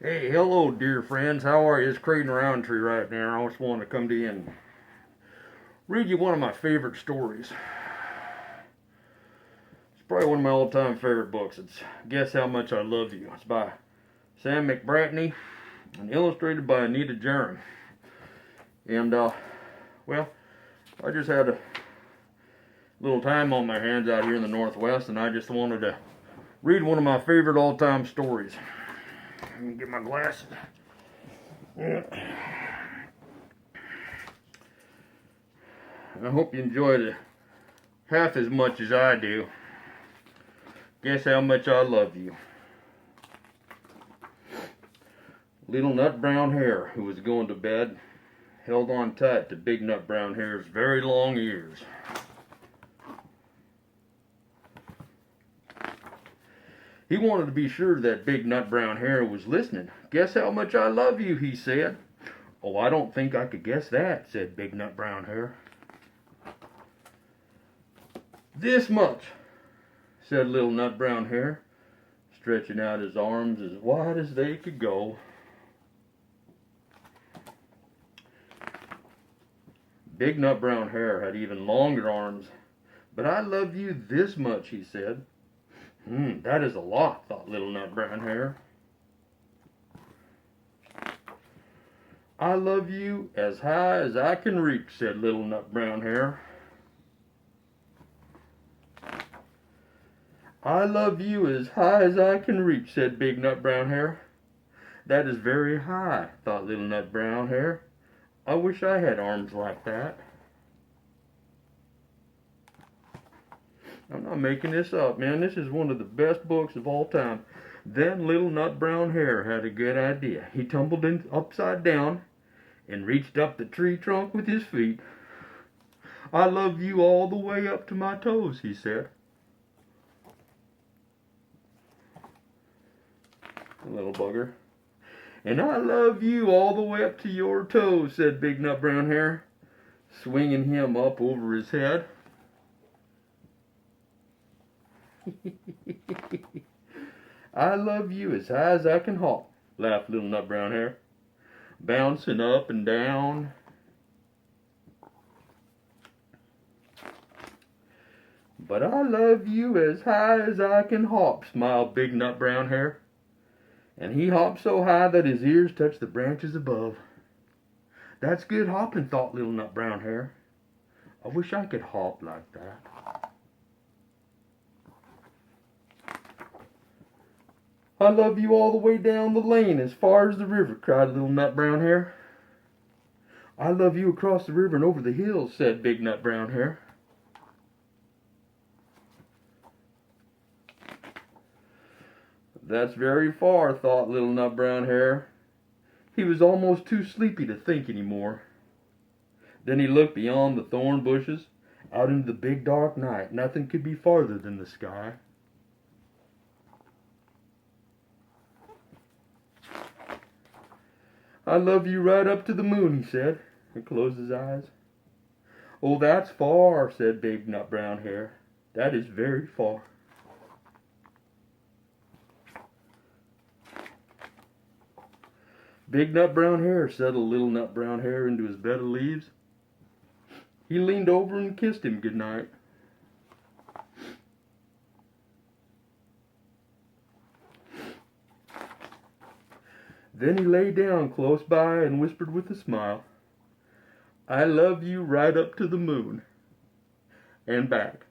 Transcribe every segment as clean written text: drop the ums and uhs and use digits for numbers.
Hey, hello, dear friends. How are you? It's Craedon Rountree right now. I just wanted to come to you and read you one of my favorite stories. It's probably one of my all-time favorite books. It's Guess How Much I Love You. It's by Sam McBratney and illustrated by Anita Jaron. And, well, I just had a little time on my hands out here in the Northwest, and I just wanted to read one of my favorite all-time stories. Let me get my glasses. Yeah. I hope you enjoyed it half as much as I do. Guess how much I love you. Little nut brown hare who was going to bed held on tight to big nut brown hare's very long ears. He wanted to be sure that big nut brown hare was listening. Guess how much I love you, he said. Oh, I don't think I could guess that, said big nut brown hare. This much, said little nut brown hare, stretching out his arms as wide as they could go. Big nut brown hare had even longer arms. But I love you this much, he said. That is a lot, thought little nut brown hare. I love you as high as I can reach, said little nut brown hare. I love you as high as I can reach, said big nut brown hare. That is very high, thought little nut brown hare. I wish I had arms like that. I'm not making this up, man. This is one of the best books of all time. Then little nut brown hare had a good idea. He tumbled in upside down and reached up the tree trunk with his feet. I love you all the way up to my toes, he said. A little bugger. And I love you all the way up to your toes, said big nut brown hare, swinging him up over his head. I love you as high as I can hop, laughed little nut brown hare, bouncing up and down. But I love you as high as I can hop, smiled big nut brown hare, and he hopped so high that his ears touched the branches above. That's good hopping, thought little nut brown hare. I wish I could hop like that. I love you all the way down the lane as far as the river, cried little nut brown hare. I love you across the river and over the hills, said big nut brown hare. That's very far, thought little nut brown hare. He was almost too sleepy to think any more. Then he looked beyond the thorn bushes, out into the big dark night. Nothing could be farther than the sky. I love you right up to the moon, he said, and closed his eyes. Oh, that's far, said big nut brown hare. That is very far. Big nut brown hare settled little nut brown hare into his bed of leaves. He leaned over and kissed him good night. Then he lay down close by and whispered with a smile, I love you right up to the moon and back.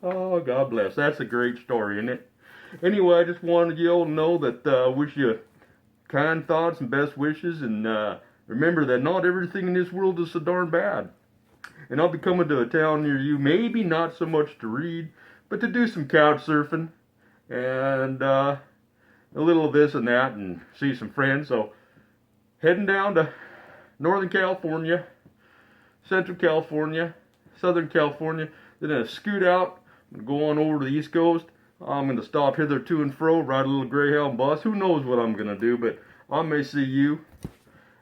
Oh, God bless. That's a great story, isn't it? Anyway, I just wanted you all to know that I wish you kind thoughts and best wishes, and remember that not everything in this world is so darn bad. And I'll be coming to a town near you, maybe not so much to read, but to do some couch surfing and a little of this and that and see some friends. So heading down to Northern California, Central California, Southern California, then I scoot out and go on over to the East Coast. I'm going to stop hither to and fro, ride a little Greyhound bus. Who knows what I'm going to do, but I may see you.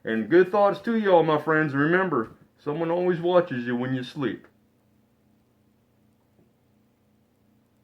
And good thoughts to you all, my friends. Remember, someone always watches you when you sleep.